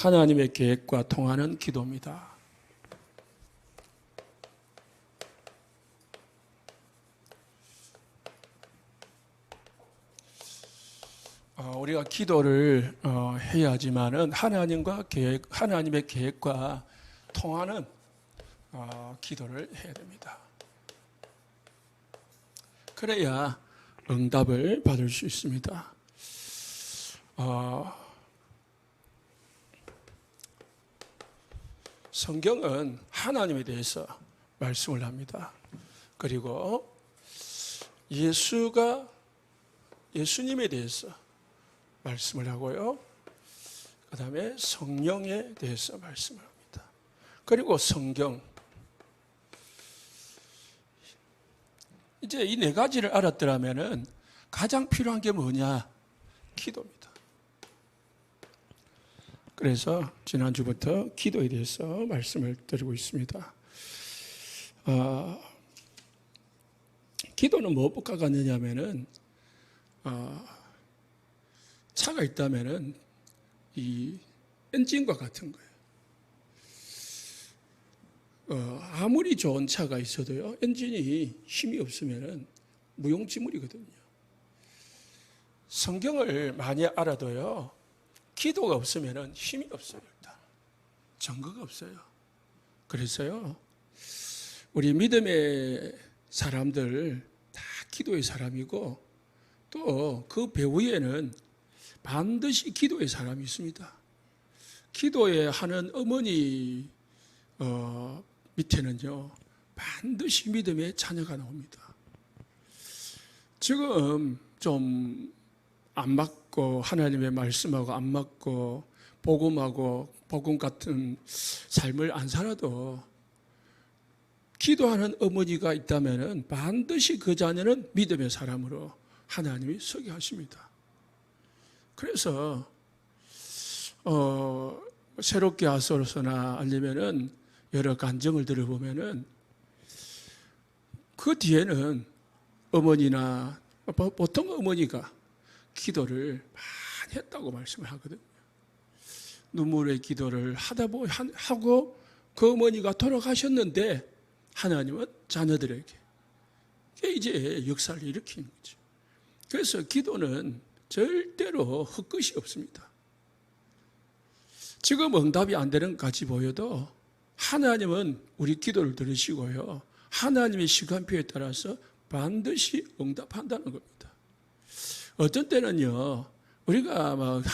하나님의 계획과 통하는 기도입니다. 우리가 기도를 해야지만은 하나님의 계획과 통하는 기도를 해야 됩니다. 그래야 응답을 받을 수 있습니다. 성경은 하나님에 대해서 말씀을 합니다. 그리고 예수님에 대해서 말씀을 하고요. 그 다음에 성령에 대해서 말씀을 합니다. 그리고 성경. 이제 이 네 가지를 알았더라면은 가장 필요한 게 뭐냐? 기도입니다. 그래서 지난주부터 기도에 대해서 말씀을 드리고 있습니다. 기도는 무엇과 같느냐면은 차가 있다면은 이 엔진과 같은 거예요. 아무리 좋은 차가 있어도요, 엔진이 힘이 없으면은 무용지물이거든요. 성경을 많이 알아도요, 기도가 없으면은 힘이 없어요. 일단 증거가 없어요. 그래서요, 우리 믿음의 사람들 다 기도의 사람이고, 또 그 배후에는 반드시 기도의 사람이 있습니다. 기도에 하는 어머니 밑에는요, 반드시 믿음의 자녀가 나옵니다. 지금 좀 안 맞고, 하나님의 말씀하고 안 맞고, 복음 같은 삶을 안 살아도 기도하는 어머니가 있다면 반드시 그 자녀는 믿음의 사람으로 하나님이 서게 하십니다. 그래서 새롭게 와서나 아니면은 여러 간증을 들어보면은 그 뒤에는 어머니나 보통 어머니가 기도를 많이 했다고 말씀을 하거든요. 눈물의 기도를 하고 그 어머니가 돌아가셨는데 하나님은 자녀들에게 이제 역사를 일으키는 거죠. 그래서 기도는 절대로 헛것이 없습니다. 지금 응답이 안 되는 것 같이 보여도 하나님은 우리 기도를 들으시고요, 하나님의 시간표에 따라서 반드시 응답한다는 겁니다. 어떤 때는요, 우리가 막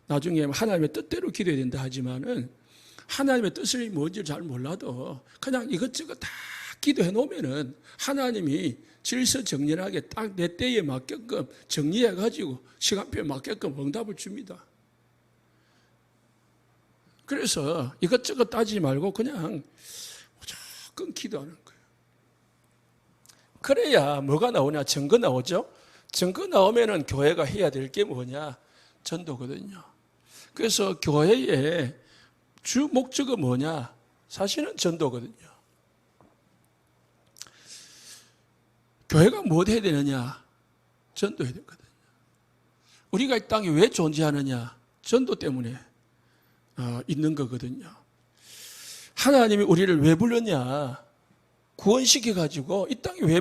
나중에 하나님의 뜻대로 기도해야 된다 하지만은 하나님의 뜻이 뭔지 잘 몰라도 그냥 이것저것 다 기도해 놓으면은 하나님이 질서정연하게 딱 내 때에 맞게끔 정리해가지고 시간표에 맞게끔 응답을 줍니다. 그래서 이것저것 따지지 말고 그냥 무조건 기도하는 거예요. 그래야 뭐가 나오냐? 증거 나오죠? 증거 나오면은 교회가 해야 될 게 뭐냐? 전도거든요. 그래서 교회의 주 목적은 뭐냐? 사실은 전도거든요. 교회가 뭐 해야 되느냐? 전도해야 되거든요. 우리가 이 땅에 왜 존재하느냐? 전도 때문에 있는 거거든요. 하나님이 우리를 왜 불렀냐? 구원시켜가지고 이 땅에 왜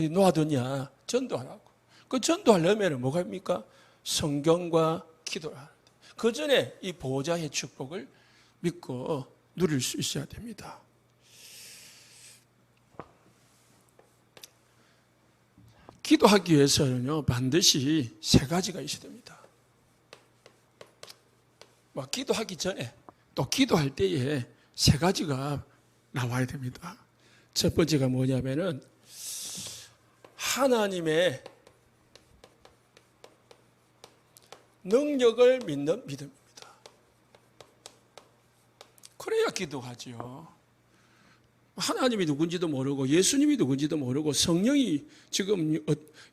놓아뒀냐? 전도하라고. 그 전도하려면 뭐가 입니까? 성경과 기도를 하는데, 그 전에 이 보호자의 축복을 믿고 누릴 수 있어야 됩니다. 기도하기 위해서는요, 반드시 세 가지가 있어야 됩니다. 기도하기 전에 또 기도할 때에 세 가지가 나와야 됩니다. 첫 번째가 뭐냐면은 하나님의 능력을 믿는 믿음입니다. 그래야 기도하죠. 하나님이 누군지도 모르고 예수님이 누군지도 모르고 성령이 지금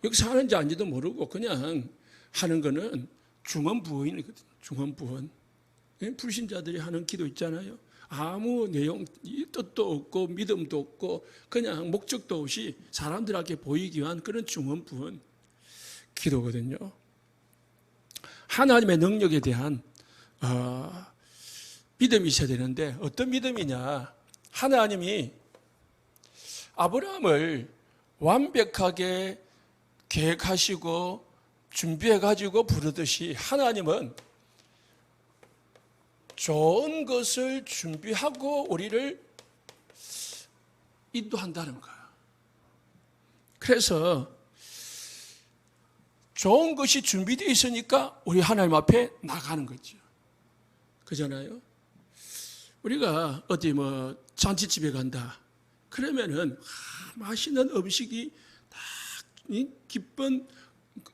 역사하는지 아닌지도 모르고 그냥 하는 거는 중언부언이거든요. 중언부언. 불신자들이 하는 기도 있잖아요. 아무 내용, 뜻도 없고 믿음도 없고 그냥 목적도 없이 사람들에게 보이기 위한 그런 중언부언 기도거든요. 하나님의 능력에 대한 믿음이 있어야 되는데 어떤 믿음이냐? 하나님이 아브라함을 완벽하게 계획하시고 준비해가지고 부르듯이 하나님은 좋은 것을 준비하고 우리를 인도한다는 거야. 그래서 좋은 것이 준비되어 있으니까 우리 하나님 앞에 나가는 거죠. 그잖아요. 우리가 어디 잔치집에 간다. 그러면은 맛있는 음식이 다 기쁜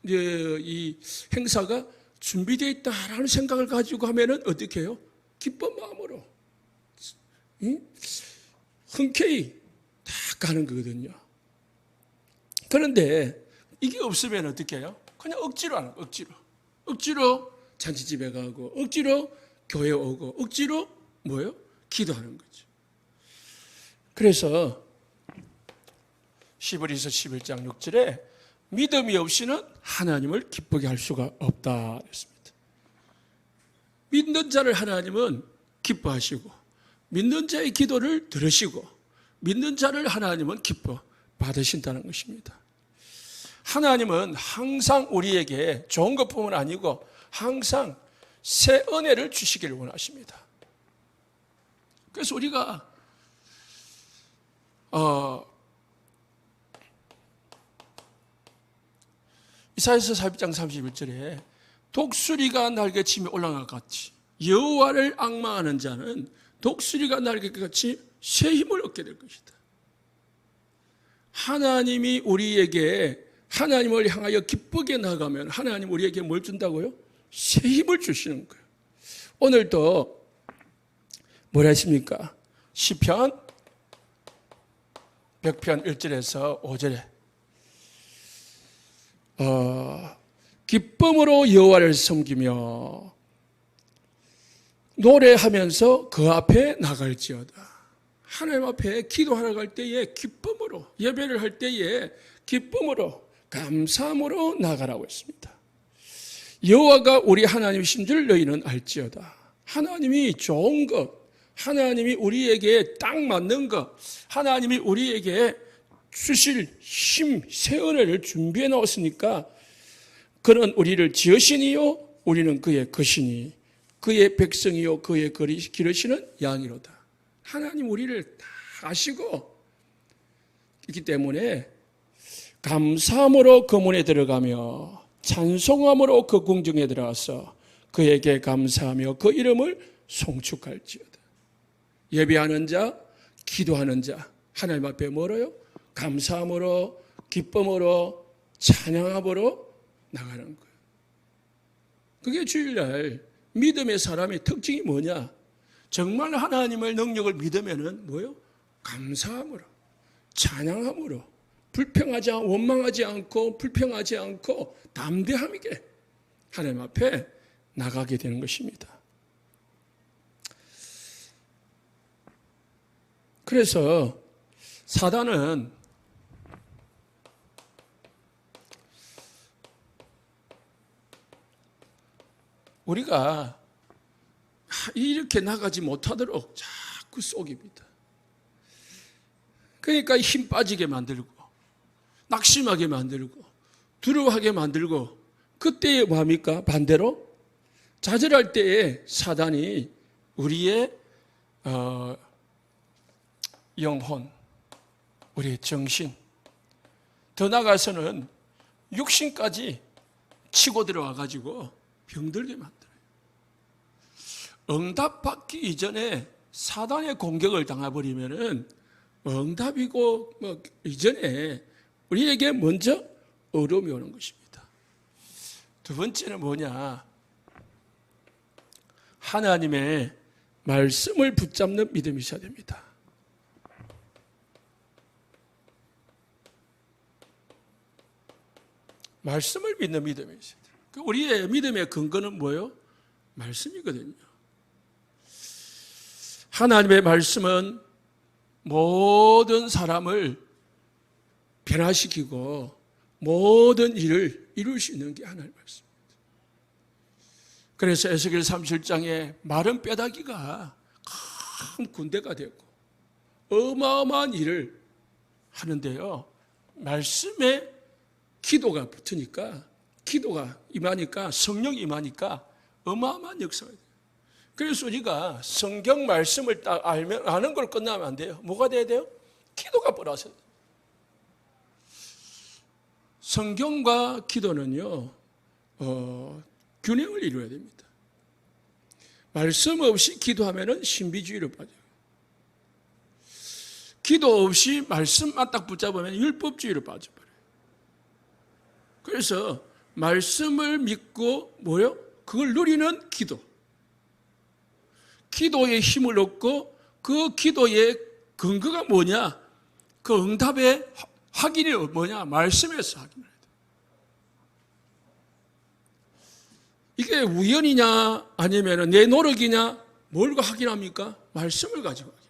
이 행사가 준비되어 있다라는 생각을 가지고 하면은 어떻게 해요? 기쁜 마음으로 흔쾌히 다 가는 거거든요. 그런데 이게 없으면 어떻게 해요? 그냥 억지로 하는 거예요. 억지로 잔치집에 가고 억지로 교회 오고 억지로 뭐예요? 기도하는 거죠. 그래서 히브리서 11장 6절에 믿음이 없이는 하나님을 기쁘게 할 수가 없다 했습니다. 믿는 자를 하나님은 기뻐하시고 믿는 자의 기도를 들으시고 믿는 자를 하나님은 기뻐 받으신다는 것입니다. 하나님은 항상 우리에게 좋은 것뿐만 아니고 항상 새 은혜를 주시기를 원하십니다. 그래서 우리가 이사야서 40장 31절에 독수리가 날개치며 올라간 것 같이 여호와를 앙망하는 자는 독수리가 날개같이 새 힘을 얻게 될 것이다. 하나님이 우리에게 하나님을 향하여 기쁘게 나가면 하나님 우리에게 뭘 준다고요? 새 힘을 주시는 거예요. 오늘도 뭐라 했습니까? 시편 100편 1절에서 5절에 기쁨으로 여호와를 섬기며 노래하면서 그 앞에 나갈지어다. 하나님 앞에 기도하러 갈 때에 기쁨으로, 예배를 할 때에 기쁨으로, 감사함으로 나가라고 했습니다. 여호와가 우리 하나님이신 줄 너희는 알지어다. 하나님이 좋은 것, 하나님이 우리에게 딱 맞는 것, 하나님이 우리에게 주실 힘, 새 은혜를 준비해 놓았으니까 그는 우리를 지으시니요 우리는 그의 것이니 그의 백성이요 그의 기르시는 양이로다. 하나님 우리를 다 아시고 있기 때문에 감사함으로 그 문에 들어가며 찬송함으로 그 궁중에 들어가서 그에게 감사하며 그 이름을 송축할지어다. 예배하는 자, 기도하는 자 하나님 앞에 뭐로요? 감사함으로, 기쁨으로, 찬양함으로 나가는 거예요. 그게 주일날 믿음의 사람의 특징이 뭐냐? 정말 하나님의 능력을 믿으면은 뭐요? 감사함으로, 찬양함으로, 원망하지 않고 불평하지 않고 담대함있게 하나님 앞에 나가게 되는 것입니다. 그래서 사단은 우리가 이렇게 나가지 못하도록 자꾸 속입니다. 그러니까 힘 빠지게 만들고 낙심하게 만들고 두려워하게 만들고 그때에 뭐합니까? 반대로 좌절할 때에 사단이 우리의 영혼, 우리의 정신, 더 나아가서는 육신까지 치고 들어와가지고 병들게 만들어요. 응답받기 이전에 사단의 공격을 당해버리면은 응답이고 이전에 우리에게 먼저 어려움이 오는 것입니다. 두 번째는 뭐냐? 하나님의 말씀을 붙잡는 믿음이 있어야 됩니다. 말씀을 믿는 믿음이 있어야 돼요. 우리의 믿음의 근거는 뭐예요? 말씀이거든요. 하나님의 말씀은 모든 사람을 변화시키고 모든 일을 이룰 수 있는 게 하나님의 말씀입니다. 그래서 에스겔 37장에 마른 뼈다귀가 큰 군대가 되고 어마어마한 일을 하는데요. 말씀에 기도가 붙으니까, 기도가 임하니까, 성령이 임하니까 어마어마한 역사가 돼요. 그래서 우리가 성경 말씀을 딱 알면, 아는 걸 끝나면 안 돼요. 뭐가 돼야 돼요? 기도가 벌어져야 돼요. 성경과 기도는요, 균형을 이루어야 됩니다. 말씀 없이 기도하면 신비주의로 빠져요. 기도 없이 말씀만 딱 붙잡으면 율법주의로 빠져버려요. 그래서 말씀을 믿고 뭐요? 그걸 누리는 기도. 기도에 힘을 얻고 그 기도의 근거가 뭐냐? 그 응답의 확인이 뭐냐? 말씀에서 확인을 해야 돼요. 이게 우연이냐 아니면 내 노력이냐 뭘 확인합니까? 말씀을 가지고 확인해요.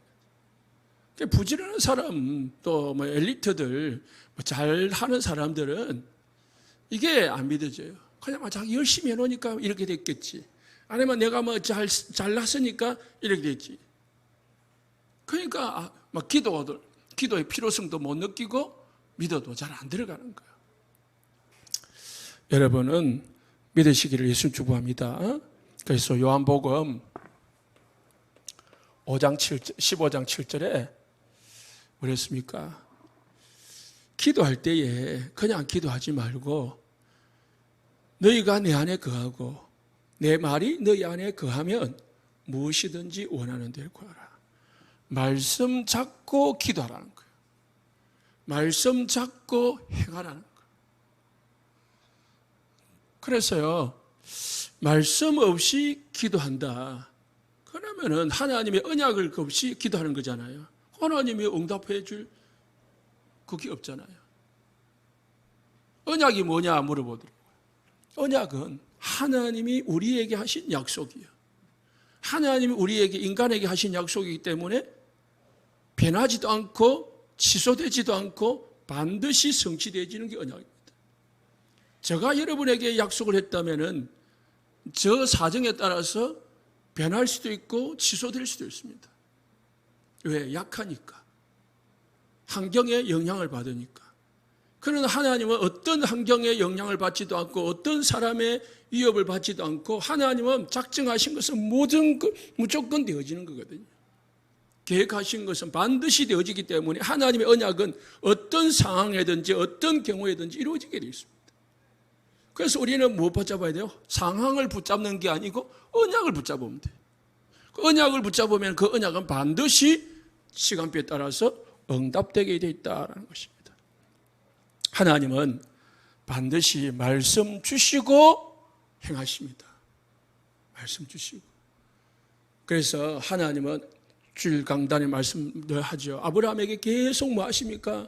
부지런한 사람 또 뭐 엘리트들 잘하는 사람들은 이게 안 믿어져요. 그냥 자기 열심히 해놓으니까 이렇게 됐겠지. 아니면 내가 뭐 잘났으니까 이렇게 됐지. 그러니까 막 기도의 필요성도 못 느끼고 믿어도 잘 안 들어가는 거예요. 여러분은 믿으시기를 예수 축복합니다. 그래서 요한복음 15장 7절에 뭐랬습니까? 기도할 때에 그냥 기도하지 말고 너희가 내 안에 거하고 내 말이 너희 안에 거하면 무엇이든지 원하는 대로 구하라. 말씀 잡고 기도하라는 거예요. 말씀 잡고 행하라는 거예요. 그래서요, 말씀 없이 기도한다. 그러면은 하나님의 언약을 없이 기도하는 거잖아요. 하나님이 응답해 줄 그게 없잖아요. 언약이 뭐냐 물어보더라고요. 언약은 하나님이 우리에게 하신 약속이에요. 하나님이 우리에게, 인간에게 하신 약속이기 때문에 변하지도 않고 취소되지도 않고 반드시 성취되어지는 게 언약입니다. 제가 여러분에게 약속을 했다면은 저 사정에 따라서 변할 수도 있고 취소될 수도 있습니다. 왜? 약하니까. 환경에 영향을 받으니까. 그러나 하나님은 어떤 환경에 영향을 받지도 않고 어떤 사람의 위협을 받지도 않고 하나님은 작정하신 것은 모든 무조건 되어지는 거거든요. 계획하신 것은 반드시 되어지기 때문에 하나님의 언약은 어떤 상황이든지 어떤 경우에든지 이루어지게 되어 있습니다. 그래서 우리는 뭐 붙잡아야 돼요? 상황을 붙잡는 게 아니고 언약을 붙잡으면 돼요. 그 언약을 붙잡으면 그 언약은 반드시 시간표에 따라서 응답되게 되어 있다는 것입니다. 하나님은 반드시 말씀 주시고 행하십니다. 말씀 주시고. 그래서 하나님은 주일 강단에 말씀을 하죠. 아브라함에게 계속 뭐 하십니까?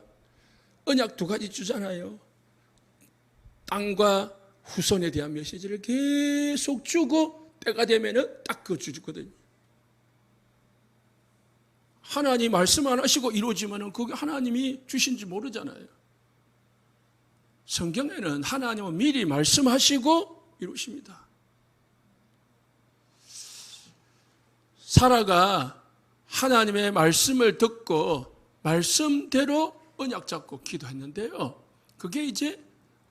언약 2가지 주잖아요. 땅과 후손에 대한 메시지를 계속 주고 때가 되면은 딱 그거 주거든요. 하나님 말씀 안 하시고 이루어지면은 그게 하나님이 주신지 모르잖아요. 성경에는 하나님은 미리 말씀하시고 이루십니다. 사라가 하나님의 말씀을 듣고 말씀대로 언약 잡고 기도했는데요. 그게 이제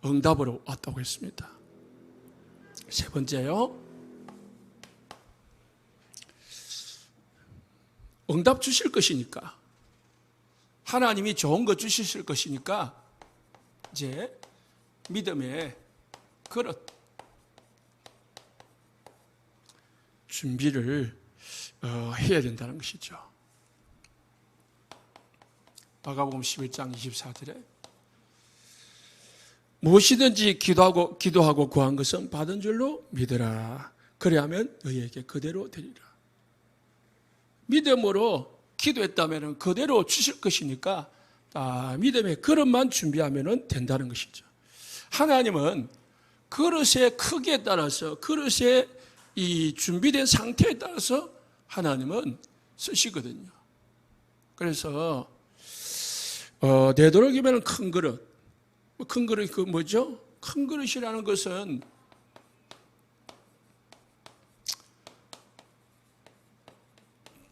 응답으로 왔다고 했습니다. 세 번째요. 응답 주실 것이니까, 하나님이 좋은 거 주실 것이니까 이제 믿음의 그릇, 준비를 해야 된다는 것이죠. 마가복음 11장 24절에 무엇이든지 기도하고 구한 것은 받은 줄로 믿으라. 그래야면 너희에게 그대로 되리라. 믿음으로 기도했다면 그대로 주실 것이니까 믿음의 그릇만 준비하면 된다는 것이죠. 하나님은 그릇의 크기에 따라서, 그릇의 이 준비된 상태에 따라서 하나님은 쓰시거든요. 그래서 되도록이면 큰 그릇. 큰 그릇이 그 뭐죠? 큰 그릇이라는 것은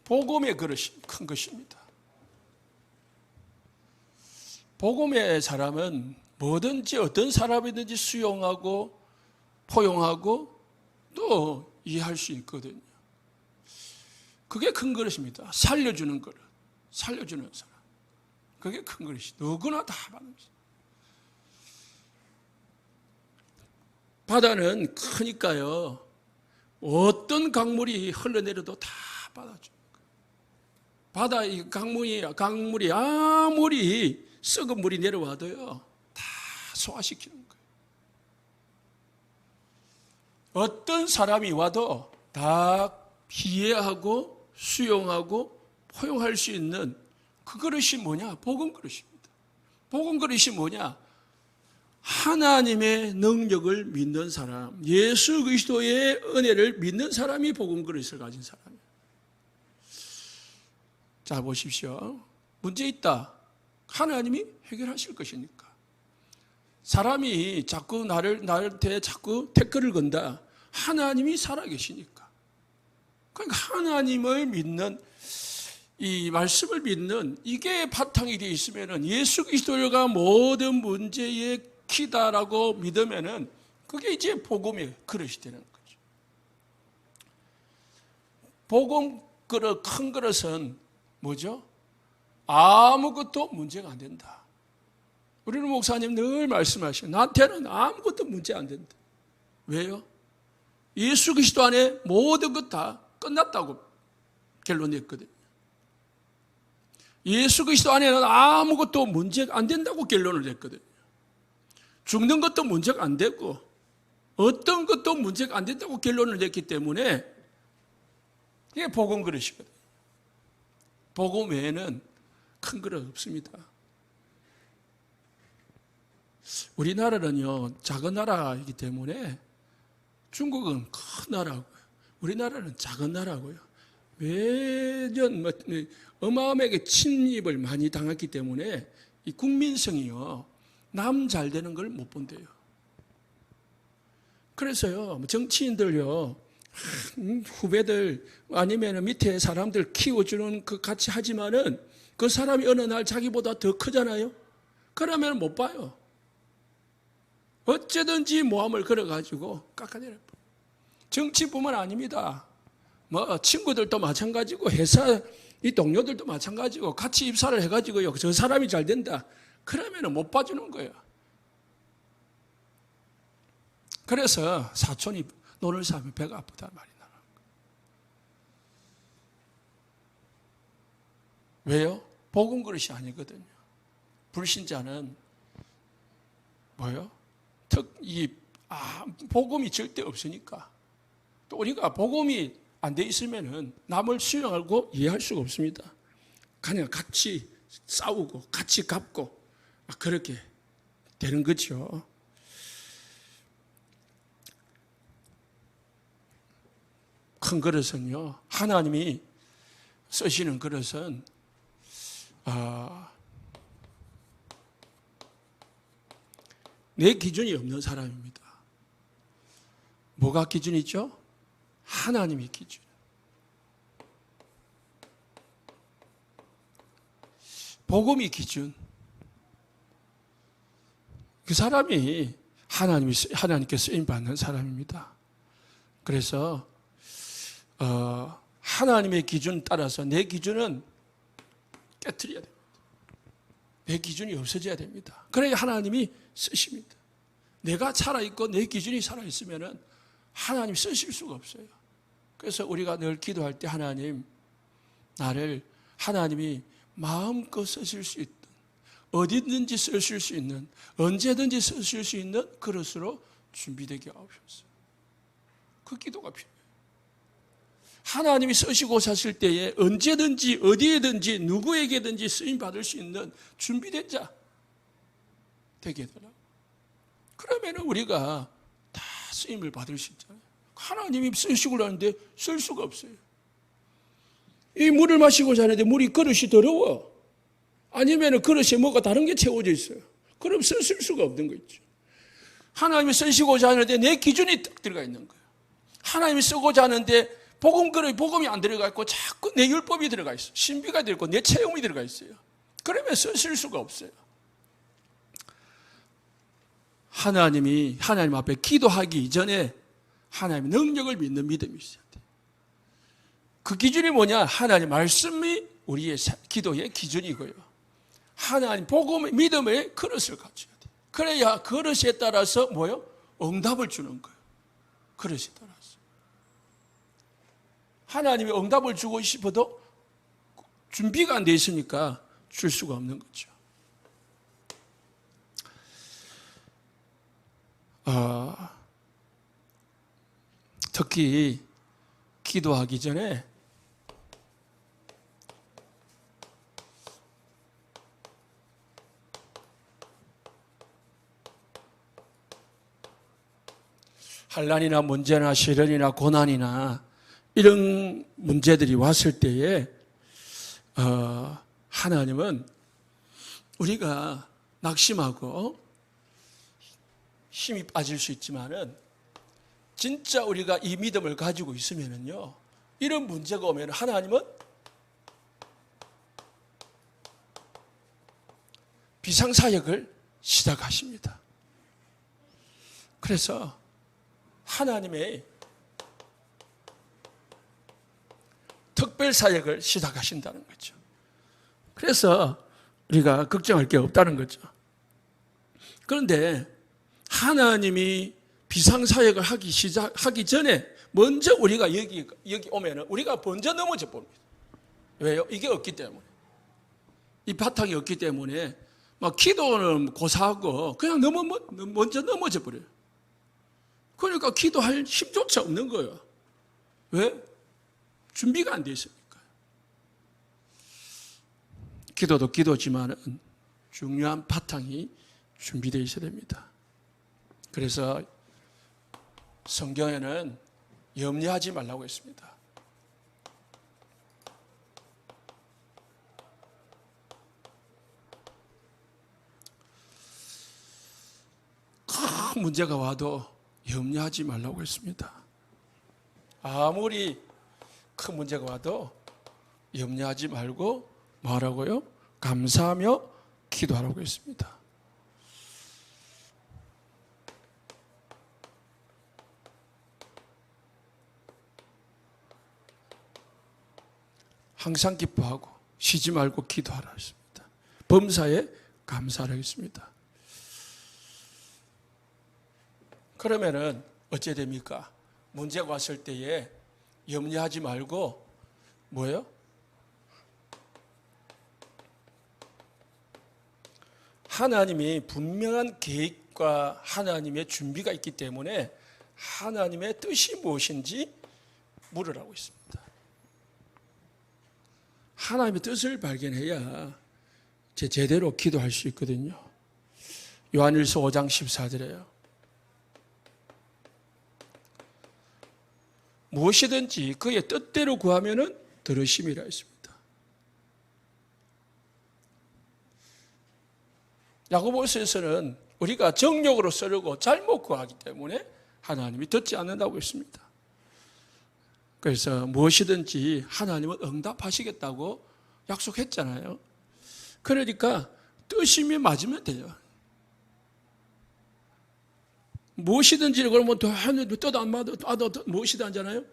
복음의 그릇이 큰 것입니다. 복음의 사람은 뭐든지 어떤 사람이든지 수용하고 포용하고 또 이해할 수 있거든요. 그게 큰 그릇입니다. 살려주는 그릇, 살려주는 사람. 그게 큰 그릇이 누구나 다 받는 것입니다. 바다는 크니까요, 어떤 강물이 흘러내려도 다 받아줍니다. 바다 이 강물이 아무리 썩은 물이 내려와도요, 다 소화시키는 거예요. 어떤 사람이 와도 다 이해하고 수용하고 포용할 수 있는 그 그릇이 뭐냐? 복음 그릇입니다. 복음 그릇이 뭐냐? 하나님의 능력을 믿는 사람, 예수 그리스도의 은혜를 믿는 사람이 복음 그릇을 가진 사람이에요. 자, 보십시오. 문제 있다. 하나님이 해결하실 것이니까. 사람이 자꾸 나한테 자꾸 태클을 건다. 하나님이 살아계시니까. 그러니까 하나님을 믿는, 이 말씀을 믿는 이게 바탕이 되어 있으면은, 예수 그리스도가 모든 문제의 키다라고 믿으면은 그게 이제 복음의 그릇이 되는 거죠. 복음 그릇, 큰 그릇은 뭐죠? 아무것도 문제가 안 된다. 우리는 목사님 늘 말씀하시죠. 나한테는 아무것도 문제 안 된다. 왜요? 예수 그리스도 안에 모든 것 다 끝났다고 결론 냈거든요. 예수 그리스도 안에는 아무것도 문제가 안 된다고 결론을 냈거든요. 죽는 것도 문제가 안 되고 어떤 것도 문제가 안 된다고 결론을 냈기 때문에 이게 복음 그릇이거든요. 복음 외에는 큰 그릇 없습니다. 우리나라는요, 작은 나라이기 때문에 중국은 큰 나라고요. 우리나라는 작은 나라고요. 매년 어마어마하게 침입을 많이 당했기 때문에 이 국민성이요, 남 잘 되는 걸 못 본대요. 그래서요, 정치인들요, 후배들 아니면 밑에 사람들 키워주는 그 같이 하지만은 그 사람이 어느 날 자기보다 더 크잖아요. 그러면 못 봐요. 어쩌든지 모함을 걸어가지고 깎아내려. 정치뿐만 아닙니다. 뭐 친구들도 마찬가지고 회사 이 동료들도 마찬가지고 같이 입사를 해가지고요, 저 사람이 잘 된다. 그러면 못 봐주는 거예요. 그래서 사촌이 논을 사면 배가 아프다 말이 나는 거예요. 왜요? 복음 그릇이 아니거든요. 불신자는 뭐요? 복음이 절대 없으니까. 또 우리가 복음이 안 돼 있으면은 남을 수용하고 이해할 수가 없습니다. 그냥 같이 싸우고 같이 갚고 그렇게 되는 거죠. 큰 그릇은요, 하나님이 쓰시는 그릇은 내 기준이 없는 사람입니다. 뭐가 기준이죠? 하나님의 기준. 복음이 기준. 그 사람이 하나님께 쓰임 받는 사람입니다. 그래서 하나님의 기준 따라서 내 기준은 깨트려야 됩니다. 내 기준이 없어져야 됩니다. 그래야 하나님이 쓰십니다. 내가 살아있고 내 기준이 살아있으면 하나님 쓰실 수가 없어요. 그래서 우리가 늘 기도할 때 하나님, 나를 하나님이 마음껏 쓰실 수 있는, 어디든지 쓰실 수 있는, 언제든지 쓰실 수 있는 그릇으로 준비되게 하옵소서. 그 기도가 필요해요. 하나님이 쓰시고 사실 때에 언제든지 어디에든지 누구에게든지 쓰임받을 수 있는 준비된 자 되게 되라. 그러면 우리가 다 쓰임을 받을 수 있잖아요. 하나님이 쓰시고 하는데 쓸 수가 없어요. 이 물을 마시고자 하는데 물이 그릇이 더러워. 아니면 그릇에 뭐가 다른 게 채워져 있어요. 그럼 쓸 수가 없는 거 있죠. 하나님이 쓰시고자 하는데 내 기준이 딱 들어가 있는 거예요. 하나님이 쓰고자 하는데 복음이 안 들어가 있고 자꾸 내 율법이 들어가 있어. 신비가 들어가 있고 내 체험이 들어가 있어요. 그러면 쓰실 수가 없어요. 하나님 앞에 기도하기 이전에 하나님의 능력을 믿는 믿음이 있어야 돼. 그 기준이 뭐냐? 하나님 말씀이 우리의 기도의 기준이고요. 하나님 복음의 믿음의 그릇을 갖춰야 돼. 그래야 그릇에 따라서 뭐요? 응답을 주는 거예요. 그릇에 따라서. 하나님이 응답을 주고 싶어도 준비가 안 돼 있으니까 줄 수가 없는 거죠. 특히 기도하기 전에 환난이나 문제나 시련이나 고난이나 이런 문제들이 왔을 때에 하나님은 우리가 낙심하고 힘이 빠질 수 있지만은 진짜 우리가 이 믿음을 가지고 있으면은요, 이런 문제가 오면 하나님은 비상사역을 시작하십니다. 그래서 하나님의 특별사역을 시작하신다는 거죠. 그래서 우리가 걱정할 게 없다는 거죠. 그런데 하나님이 비상사역을 하기 전에 먼저 우리가 여기 오면은 우리가 먼저 넘어져 봅니다. 왜요? 이게 없기 때문에. 이 바탕이 없기 때문에 막 기도는 고사하고 그냥 먼저 넘어져 버려요. 그러니까 기도할 힘조차 없는 거예요. 왜? 준비가 안 돼 있으니까. 기도도 기도지만은 중요한 바탕이 준비되어 있어야 됩니다. 그래서 성경에는 염려하지 말라고 했습니다. 큰 문제가 와도 염려하지 말라고 했습니다. 아무리 큰 문제가 와도 염려하지 말고 뭐라고요? 감사하며 기도하라고 했습니다. 항상 기뻐하고 쉬지 말고 기도하라 했습니다. 범사에 감사하라 했습니다. 그러면은 어째 됩니까? 문제가 왔을 때에 염려하지 말고 뭐예요? 하나님이 분명한 계획과 하나님의 준비가 있기 때문에 하나님의 뜻이 무엇인지 물으라고 했습니다. 하나님의 뜻을 발견해야 제대로 기도할 수 있거든요. 요한일서 5장 14절에요. 무엇이든지 그의 뜻대로 구하면은 들으심이라 했습니다. 야고보서에서는 우리가 정욕으로 쓰려고 잘못 구하기 때문에 하나님이 듣지 않는다고 했습니다. 그래서 무엇이든지 하나님은 응답하시겠다고 약속했잖아요. 그러니까 뜻이면 맞으면 돼요. 무엇이든지 그러면 또 하늘도 뜻 안 맞아도 무엇이든 하잖아요.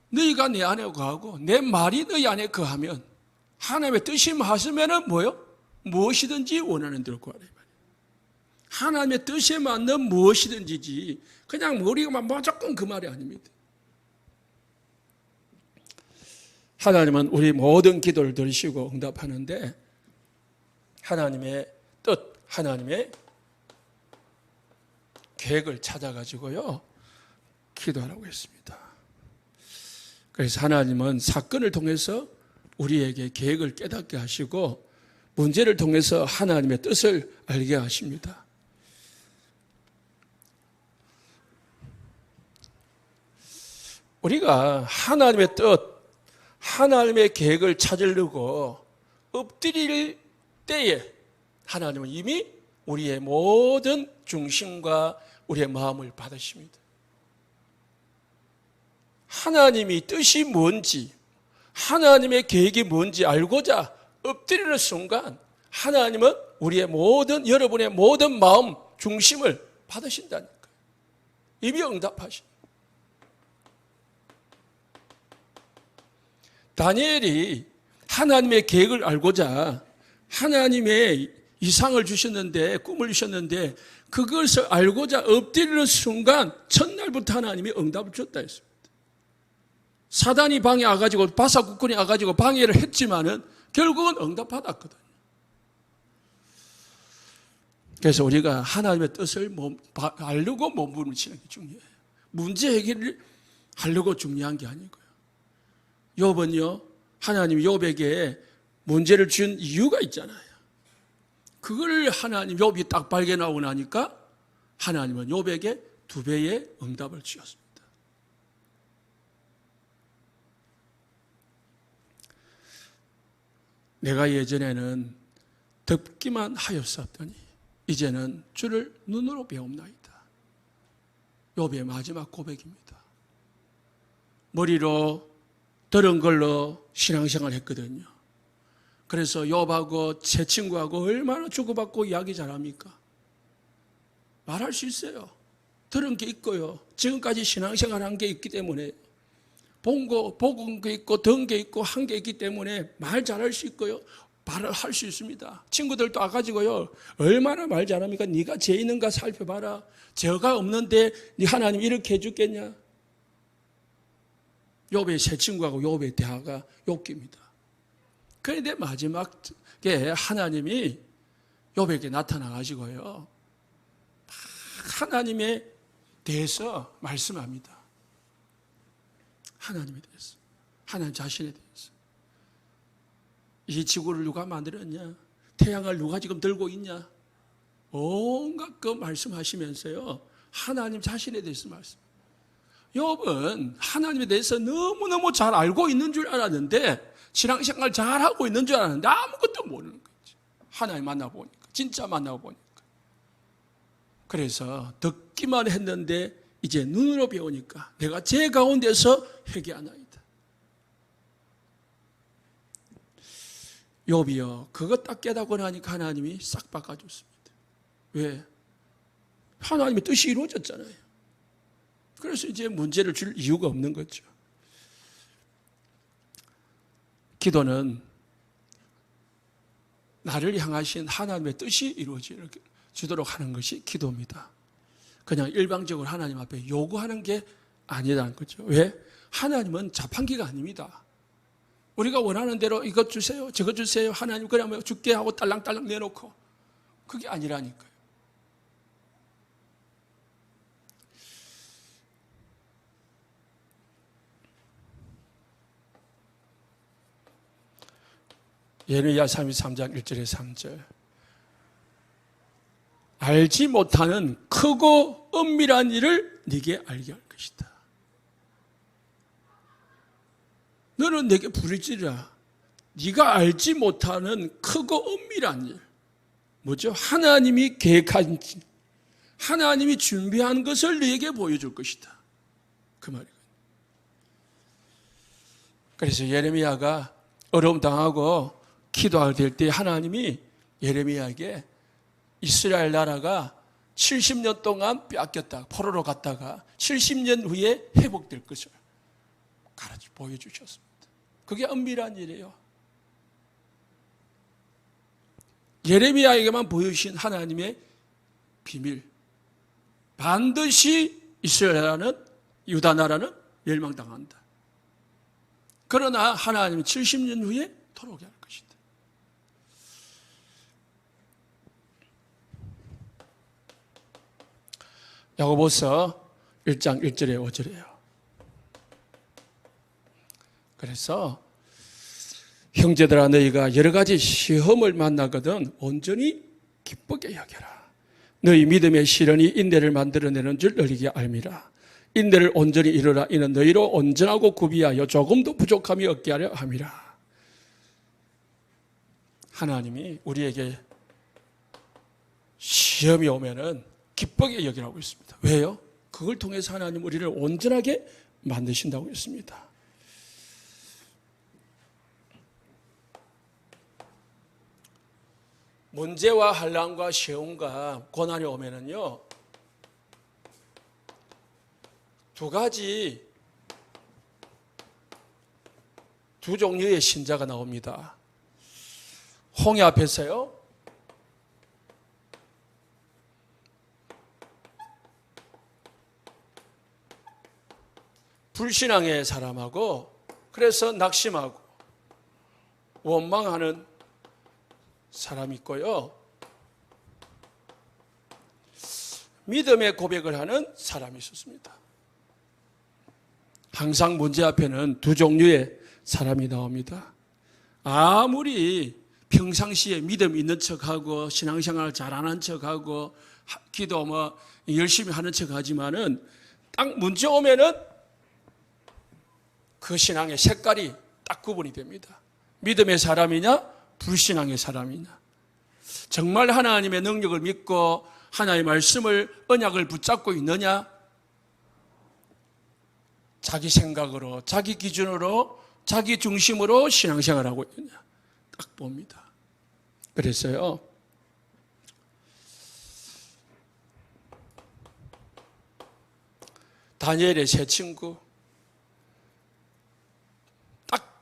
너희가 내 안에 거하고 내 말이 너희 안에 거하면 하나님의 뜻이 하시면은 뭐요? 무엇이든지 원하는 대로 구하라. 하나님의 뜻에 맞는 무엇이든지지 그냥 머리가 무조건 그 말이 아닙니다. 하나님은 우리 모든 기도를 들으시고 응답하는데 하나님의 뜻, 하나님의 계획을 찾아가지고요 기도하라고 했습니다. 그래서 하나님은 사건을 통해서 우리에게 계획을 깨닫게 하시고 문제를 통해서 하나님의 뜻을 알게 하십니다. 우리가 하나님의 뜻, 하나님의 계획을 찾으려고 엎드릴 때에 하나님은 이미 우리의 모든 중심과 우리의 마음을 받으십니다. 하나님이 뜻이 뭔지, 하나님의 계획이 뭔지 알고자 엎드리는 순간 하나님은 우리의 모든, 여러분의 모든 마음 중심을 받으신다니까요. 이미 응답하신. 다니엘이 하나님의 계획을 알고자 하나님의 이상을 주셨는데, 꿈을 주셨는데, 그것을 알고자 엎드리는 순간 첫날부터 하나님이 응답을 줬다 했습니다. 사단이 방에 와가지고, 바사국군이 와가지고 방해를 했지만은 결국은 응답받았거든요. 그래서 우리가 하나님의 뜻을 알고 몸부림치는 게 중요해요. 문제 해결을 하려고 중요한 게 아니고요. 욥은요, 하나님이 욥에게 문제를 준 이유가 있잖아요. 그걸 하나님, 욥이 딱 발견하고 나니까 하나님은 욥에게 2배의 응답을 주셨습니다. 내가 예전에는 듣기만 하였었더니 이제는 주를 눈으로 배움나이다. 욥의 마지막 고백입니다. 머리로 들은 걸로 신앙생활을 했거든요. 그래서 욥하고 제 친구하고 얼마나 주고받고 이야기 잘합니까? 말할 수 있어요. 들은 게 있고요. 지금까지 신앙생활 한 게 있기 때문에, 본 게 있고 든 게 있고 한 게 있기 때문에 말 잘할 수 있고요. 말을 할 수 있습니다. 친구들도 와가지고요, 얼마나 말 잘합니까? 네가 죄 있는가 살펴봐라. 죄가 없는데 네 하나님 이렇게 해주겠냐? 욥의 새 친구하고 욥의 대화가 욥기입니다. 그런데 마지막에 하나님이 욥에게 나타나가지고요, 하나님에 대해서 말씀합니다. 하나님에 대해서, 하나님 자신에 대해서. 이 지구를 누가 만들었냐? 태양을 누가 지금 들고 있냐? 온갖 그 말씀하시면서요, 하나님 자신에 대해서 말씀. 욥은 하나님에 대해서 너무너무 잘 알고 있는 줄 알았는데, 신앙생활 잘하고 있는 줄 알았는데 아무것도 모르는 거지. 하나님 만나보니까, 진짜 만나보니까. 그래서 듣기만 했는데 이제 눈으로 배우니까 내가 제 가운데서 회개하나이다. 욥이요, 그거 딱 깨닫고 나니까 하나님이 싹 바꿔줬습니다. 왜? 하나님의 뜻이 이루어졌잖아요. 그래서 이제 문제를 줄 이유가 없는 거죠. 기도는 나를 향하신 하나님의 뜻이 이루어지도록 하는 것이 기도입니다. 그냥 일방적으로 하나님 앞에 요구하는 게 아니라는 거죠. 왜? 하나님은 자판기가 아닙니다. 우리가 원하는 대로 이것 주세요, 저것 주세요, 하나님 그러면 줄게 하고 딸랑딸랑 내놓고, 그게 아니라니까요. 예레미야 33장 1절에 3절. 알지 못하는 크고 은밀한 일을 네게 알게 할 것이다. 너는 내게 부르짖으라. 네가 알지 못하는 크고 은밀한 일. 뭐죠? 하나님이 계획한, 하나님이 준비한 것을 네게 보여줄 것이다. 그 말이에요. 그래서 예레미야가 어려움 당하고 기도할 때 하나님이 예레미야에게 이스라엘 나라가 70년 동안 빼앗겼다, 포로로 갔다가 70년 후에 회복될 것을 가르쳐 보여주셨습니다. 그게 은밀한 일이에요. 예레미야에게만 보여주신 하나님의 비밀. 반드시 이스라엘 나라는, 유다 나라는 멸망당한다. 그러나 하나님은 70년 후에 돌아오게 할 것이다. 야고보서 1장 1절에 5절이에요. 그래서 형제들아, 너희가 여러 가지 시험을 만나거든 온전히 기쁘게 여겨라. 너희 믿음의 시련이 인내를 만들어내는 줄 너희에게 알미라. 인내를 온전히 이루라. 이는 너희로 온전하고 구비하여 조금도 부족함이 없게 하려 함이라. 하나님이 우리에게 시험이 오면은 기쁘게 여기라고 있습니다. 왜요? 그걸 통해서 하나님 우리를 온전하게 만드신다고 했습니다. 문제와 환난과 시험과 고난이 오면은요, 두 종류의 신자가 나옵니다. 홍해 앞에서요, 불신앙의 사람하고, 그래서 낙심하고 원망하는 사람이 있고요, 믿음의 고백을 하는 사람이 있었습니다. 항상 문제 앞에는 두 종류의 사람이 나옵니다. 아무리 평상시에 믿음 있는 척하고 신앙생활 잘하는 척하고 기도 열심히 하는 척하지만은 딱 문제 오면은 그 신앙의 색깔이 딱 구분이 됩니다. 믿음의 사람이냐 불신앙의 사람이냐. 정말 하나님의 능력을 믿고 하나님의 말씀을 언약을 붙잡고 있느냐, 자기 생각으로 자기 기준으로 자기 중심으로 신앙생활하고 있느냐 딱 봅니다. 그래서요, 다니엘의 세 친구 딱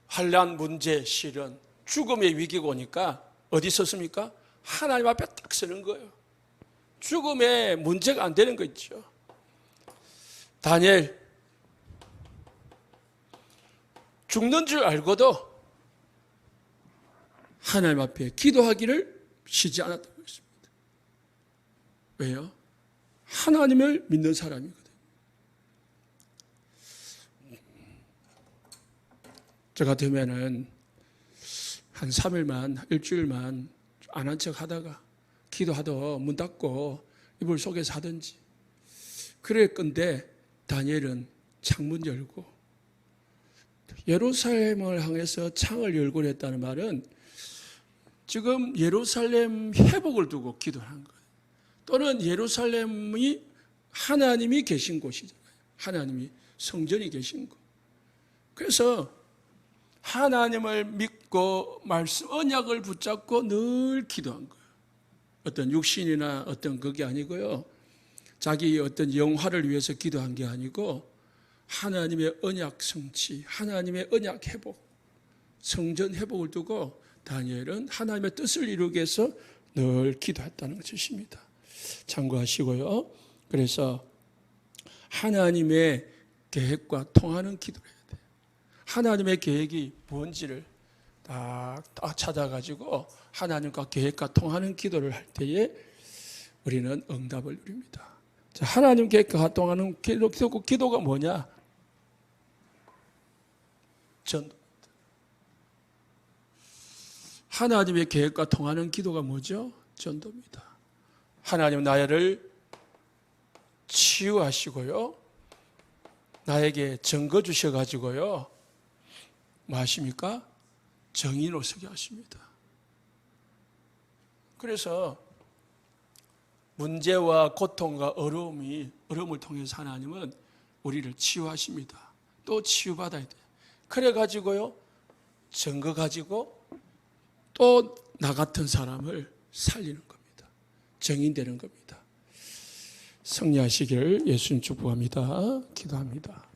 환난, 문제, 시련, 죽음의 위기가 오니까 어디 섰습니까? 하나님 앞에 딱 서는 거예요. 죽음의 문제가 안 되는 거 있죠. 다니엘 죽는 줄 알고도 하나님 앞에 기도하기를 쉬지 않았다고 했습니다. 왜요? 하나님을 믿는 사람이거든요. 저 같으면은 한 3일만, 일주일만 안 한 척 하다가 기도하다 문 닫고 이불 속에서 하든지 그럴 건데, 다니엘은 창문 열고 예루살렘을 향해서 창을 열고 했다는 말은 지금 예루살렘 회복을 두고 기도하는 거예요. 또는 예루살렘이 하나님이 계신 곳이잖아요. 하나님이 성전이 계신 곳. 그래서 하나님을 믿고 말씀, 언약을 붙잡고 늘 기도한 거예요. 어떤 육신이나 어떤 그게 아니고요, 자기 어떤 영화를 위해서 기도한 게 아니고 하나님의 언약 성취, 하나님의 언약 회복, 성전 회복을 두고 다니엘은 하나님의 뜻을 이루기 위해서 늘 기도했다는 것입니다. 참고하시고요. 그래서 하나님의 계획과 통하는 기도를 해야 돼요. 하나님의 계획이 뭔지를 딱 찾아가지고 하나님과 계획과 통하는 기도를 할 때에 우리는 응답을 누립니다. 자, 하나님 계획과 통하는 기도가 뭐냐? 전도입니다. 하나님의 계획과 통하는 기도가 뭐죠? 전도입니다. 하나님 나를 치유하시고요, 나에게 증거 주셔가지고요, 뭐 하십니까? 정의로 서게 하십니다. 그래서 문제와 고통과 어려움을 통해서 하나님은 우리를 치유하십니다. 또 치유받아야 돼요. 그래가지고요, 증거 가지고 또 나 같은 사람을 살리는 겁니다. 정인되는 겁니다. 승리하시기를 예수님 축복합니다. 기도합니다.